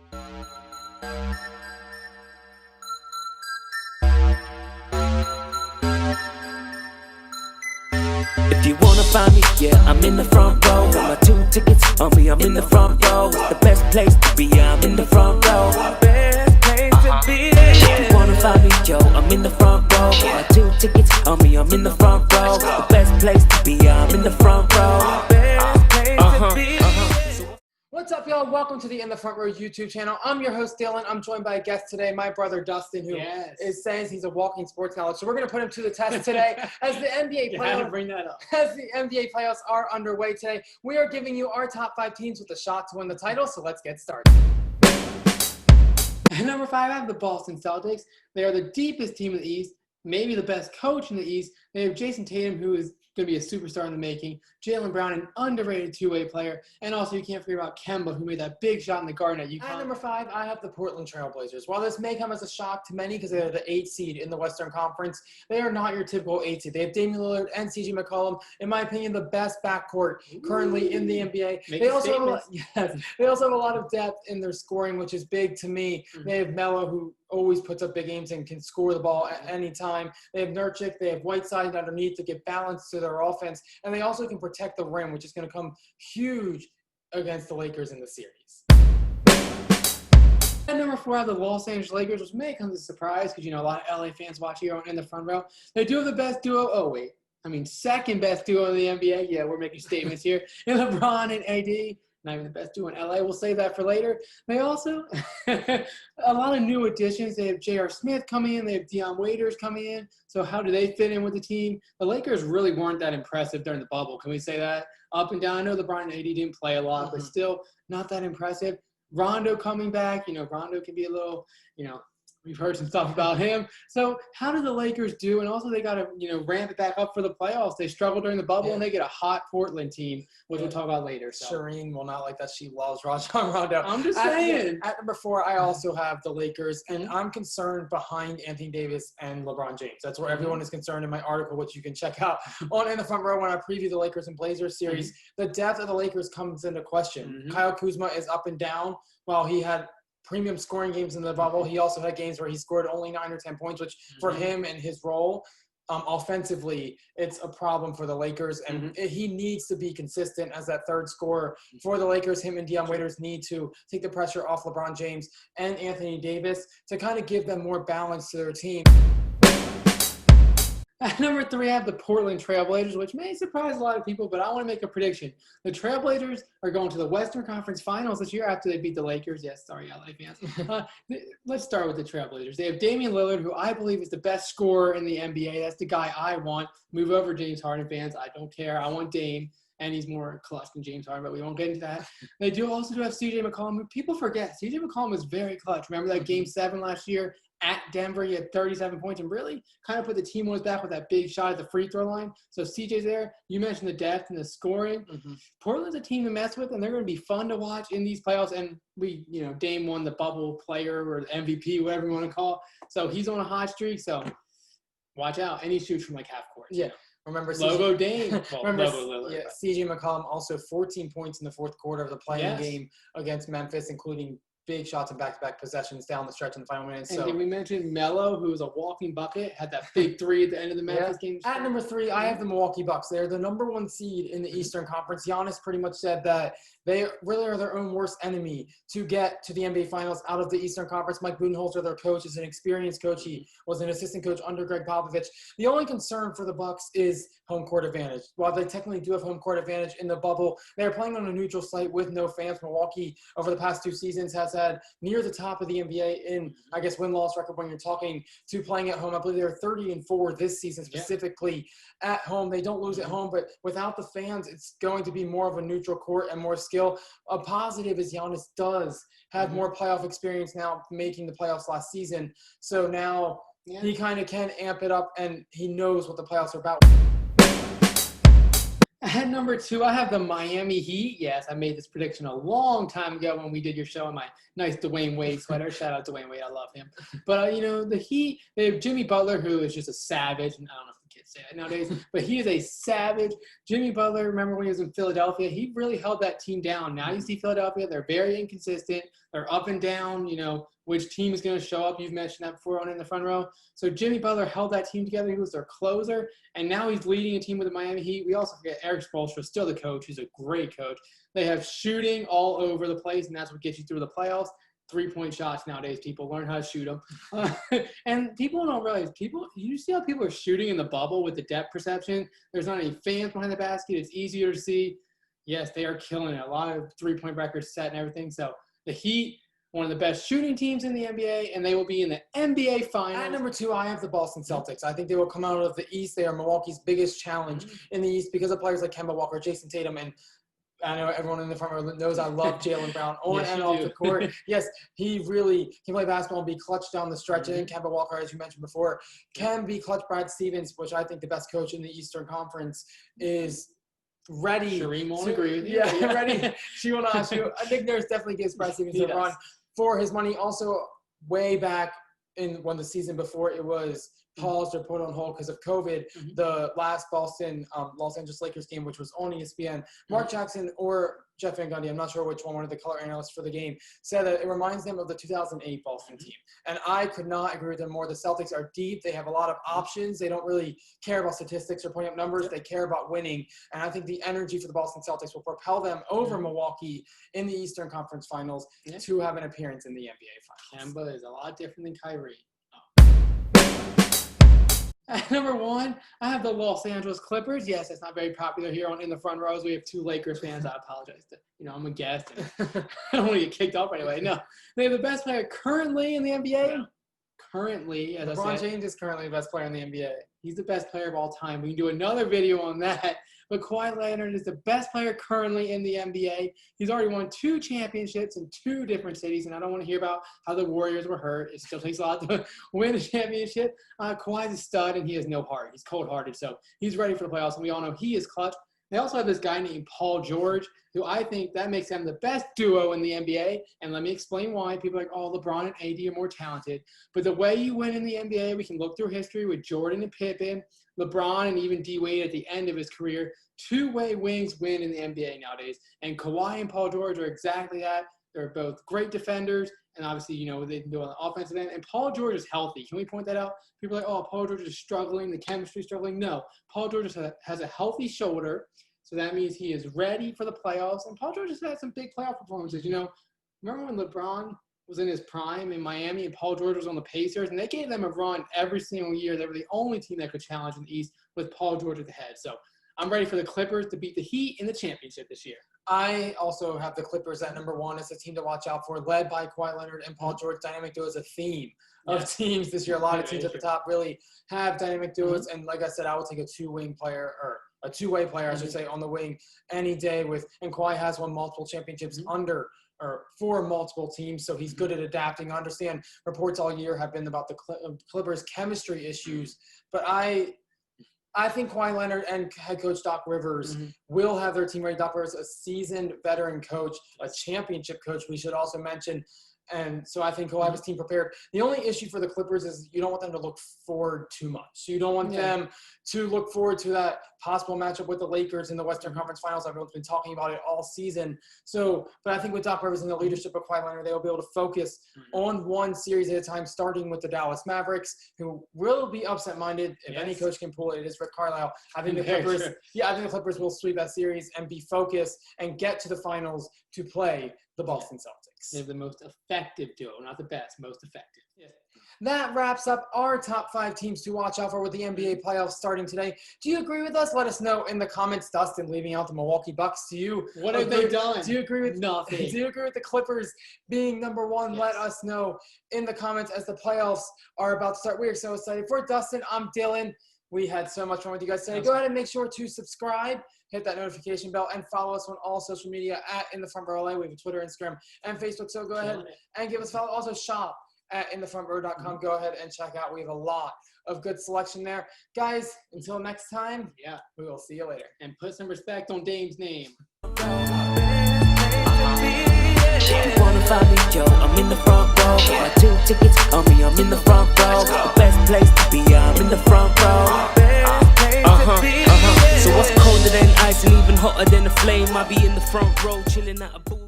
If you wanna find me, yeah, I'm in the front row. With my 2 tickets on me, I'm in the front row. It's the best place to be, I'm in the front row. Best place to be. If you wanna find me, yo, I'm in the front row. With my 2 tickets on me, I'm in the front row. It's the best place to be, I'm in the front row. Best place to be. What's up, y'all? Welcome to the In the Front Row YouTube channel. I'm your host, Dylan. I'm joined by a guest today, my brother, Dustin, who says he's a walking sports knowledge. So we're going to put him to the test today as the NBA playoffs are underway today. We are giving you our top 5 teams with a shot to win the title, so let's get started. At number 5, I have the Boston Celtics. They are the deepest team in the East, maybe the best coach in the East. They have Jason Tatum, who is going to be a superstar in the making. Jaylen Brown, an underrated two-way player. And also, you can't forget about Kemba, who made that big shot in the Garden at UConn. At number 5, I have the Portland Trailblazers. While this may come as a shock to many because they're the 8th seed in the Western Conference, they are not your typical 8th seed. They have Damian Leonard and McCollum, in my opinion, the best backcourt currently in the NBA. They also have a lot of depth in their scoring, which is big to me. They have Melo, who always puts up big games and can score the ball at any time. They have Nurkic, they have Whiteside underneath to get balance to their offense, and they also can protect the rim, which is going to come huge against the Lakers in the series. At number 4, I have the Los Angeles Lakers, which may come as a surprise because, a lot of LA fans watch here in the front row. They do have the best duo. Second best duo in the NBA. Yeah, we're making statements here. And LeBron and AD. Not even the best duo in LA. We'll save that for later. They also, a lot of new additions. They have J.R. Smith coming in. They have Dion Waiters coming in. So how do they fit in with the team? The Lakers really weren't that impressive during the bubble. Can we say that? Up and down. I know LeBron and AD didn't play a lot, but still not that impressive. Rondo coming back. Rondo can be a little, we've heard some stuff about him. So how do the Lakers do? And also they got to, ramp it back up for the playoffs. They struggled during the bubble, and they get a hot Portland team, which we'll talk about later. So. Shireen will not like that. She loves Rajon Rondo. I'm just saying. At number 4, I also have the Lakers, and I'm concerned behind Anthony Davis and LeBron James. That's where everyone is concerned in my article, which you can check out on In the Front Row when I preview the Lakers and Blazers series. The depth of the Lakers comes into question. Kyle Kuzma is up and down. While he had premium scoring games in the bubble, he also had games where he scored only 9 or 10 points, which for him and his role offensively, it's a problem for the Lakers. And he needs to be consistent as that third scorer for the Lakers. Him and Dion Waiters need to take the pressure off LeBron James and Anthony Davis to kind of give them more balance to their team. At number 3, I have the Portland Trailblazers, which may surprise a lot of people, but I want to make a prediction. The Trailblazers are going to the Western Conference Finals this year after they beat the Lakers. Yes, sorry, LA fans. Let's start with the Trailblazers. They have Damian Lillard, who I believe is the best scorer in the NBA. That's the guy I want. Move over, James Harden fans. I don't care. I want Dame, and he's more clutch than James Harden, but we won't get into that. They also have C.J. McCollum, who people forget. C.J. McCollum was very clutch. Remember that Game 7 last year? At Denver, he had 37 points and really kind of put the team on his back with that big shot at the free throw line. So CJ's there. You mentioned the depth and the scoring. Portland's a team to mess with, and they're going to be fun to watch in these playoffs. And Dame won the bubble player or the MVP, whatever you want to call it. So he's on a hot streak. So watch out. And he shoots from like half court. Yeah. Remember Logo Dame. Logo Lillard. Yeah, C.J. McCollum also 14 points in the fourth quarter of the playing game against Memphis, including big shots and back-to-back possessions down the stretch in the final minutes. And did we mention Melo, who was a walking bucket, had that big 3 at the end of the Memphis game? At number 3, I have the Milwaukee Bucks. They're the number 1 seed in the Eastern Conference. Giannis pretty much said that they really are their own worst enemy to get to the NBA Finals out of the Eastern Conference. Mike Budenholzer, their coach, is an experienced coach. He was an assistant coach under Greg Popovich. The only concern for the Bucks is home court advantage. While they technically do have home court advantage in the bubble, they're playing on a neutral site with no fans. Milwaukee, over the past 2 seasons, has had near the top of the NBA in, I guess, win-loss record when you're talking to playing at home. I believe they're 30-4 this season specifically at home. They don't lose at home, but without the fans, it's going to be more of a neutral court and more skill. A positive is Giannis does have more playoff experience now, making the playoffs last season. So now he kind of can amp it up, and he knows what the playoffs are about. At number 2, I have the Miami Heat. Yes, I made this prediction a long time ago when we did your show in my nice Dwayne Wade sweater. Shout out to Dwayne Wade. I love him. But, the Heat, they have Jimmy Butler, who is just a savage. And I don't know if the kids say that nowadays, but he is a savage. Jimmy Butler, remember when he was in Philadelphia, he really held that team down. Now you see Philadelphia, they're very inconsistent. They're up and down, which team is going to show up. You've mentioned that before on In the Front Row. So Jimmy Butler held that team together. He was their closer, and now he's leading a team with the Miami Heat. We also forget Eric Spoelstra, still the coach. He's a great coach. They have shooting all over the place, and that's what gets you through the playoffs. 3-point shots nowadays. People learn how to shoot them. And people don't realize, you see how people are shooting in the bubble with the depth perception? There's not any fans behind the basket. It's easier to see. Yes, they are killing it. A lot of 3-point records set and everything. So the Heat, one of the best shooting teams in the NBA, and they will be in the NBA Finals. At number 2, I have the Boston Celtics. I think they will come out of the East. They are Milwaukee's biggest challenge in the East because of players like Kemba Walker, Jason Tatum, and I know everyone in the front row knows I love Jaylen Brown on and off the court. Yes, he really can play basketball and be clutch down the stretch. And Kemba Walker, as you mentioned before, can be clutch. Brad Stevens, which I think the best coach in the Eastern Conference, is ready. Shireen won't agree with you. Yeah, ready. She will not shoot. I think there's definitely gives Brad Stevens a run for his money. Also, way back when the season before it was paused or put on hold because of COVID, the last Boston Los Angeles Lakers game, which was on ESPN, Mark Jackson or Jeff Van Gundy, I'm not sure which one of the color analysts for the game, said that it reminds them of the 2008 Boston team. And I could not agree with them more. The Celtics are deep. They have a lot of options. They don't really care about statistics or pointing up numbers. They care about winning. And I think the energy for the Boston Celtics will propel them over Milwaukee in the Eastern Conference Finals to have an appearance in the NBA Finals. Kemba is a lot different than Kyrie. At number 1, I have the Los Angeles Clippers. Yes, it's not very popular here on In the Front Rows. We have 2 Lakers fans. I apologize. I'm a guest. I don't want to get kicked off right away. No. They have the best player currently in the NBA. Yeah. Currently, as LeBron James is currently the best player in the NBA. He's the best player of all time. We can do another video on that. But Kawhi Leonard is the best player currently in the NBA. He's already won 2 championships in 2 different cities, and I don't want to hear about how the Warriors were hurt. It still takes a lot to win a championship. Kawhi's a stud, and he has no heart. He's cold-hearted, so he's ready for the playoffs, and we all know he is clutch. They also have this guy named Paul George, who I think that makes them the best duo in the NBA. And let me explain why. People are like, oh, LeBron and AD are more talented. But the way you win in the NBA, we can look through history with Jordan and Pippen, LeBron, and even D-Wade at the end of his career. 2-way wings win in the NBA nowadays. And Kawhi and Paul George are exactly that. They're both great defenders. And obviously, they can do on the offensive end. And Paul George is healthy. Can we point that out? People are like, oh, Paul George is struggling. The chemistry is struggling. No. Paul George has a healthy shoulder. So that means he is ready for the playoffs. And Paul George has had some big playoff performances. Remember when LeBron was in his prime in Miami and Paul George was on the Pacers? And they gave them a run every single year. They were the only team that could challenge in the East with Paul George at the head. So I'm ready for the Clippers to beat the Heat in the championship this year. I also have the Clippers at number 1 as a team to watch out for, led by Kawhi Leonard and Paul George. Dynamic duo is a theme of teams this year. A lot of teams at the top really have dynamic duos. And like I said, I will take a 2-wing player or a 2-way player, I should say, on the wing any day. And Kawhi has won multiple championships under or for multiple teams, so he's good at adapting. I understand reports all year have been about the Clippers' chemistry issues, but I think Kawhi Leonard and head coach Doc Rivers will have their team ready. Doc Rivers, a seasoned veteran coach, a championship coach, we should also mention. And so I think he'll have his team prepared. The only issue for the Clippers is you don't want them to look forward too much. So you don't want them to look forward to that possible matchup with the Lakers in the Western Conference Finals. Everyone's been talking about it all season. So, but I think with Doc Rivers and the leadership of Kawhi Leonard, they'll be able to focus on one series at a time, starting with the Dallas Mavericks, who will be upset-minded. If any coach can pull it, it is Rick Carlisle. I think the Clippers will sweep that series and be focused and get to the finals to play the Boston Celtics. They're the most effective duo, not the best, most effective. Yeah. That wraps up our top 5 teams to watch out for with the NBA playoffs starting today. Do you agree with us? Let us know in the comments. Dustin leaving out the Milwaukee Bucks. What have they done? Do you agree with nothing? Do you agree with the Clippers being number 1? Yes. Let us know in the comments as the playoffs are about to start. We are so excited. For Dustin, I'm Dylan. We had so much fun with you guys today. Go ahead and make sure to subscribe, hit that notification bell, and follow us on all social media at In the Front Row LA. We have a Twitter, Instagram, and Facebook. So go ahead and give us a follow. Also shop at InTheFrontRow.com. Go ahead and check out. We have a lot of good selection there. Guys, until next time, we will see you later. And put some respect on Dame's name. If you wanna find me, Joe, I'm in the front row. My 2 tickets on me, I'm in the front row. The best place to be, I'm in the front row. So what's colder than ice and even hotter than a flame? I be in the front row chilling at a booth.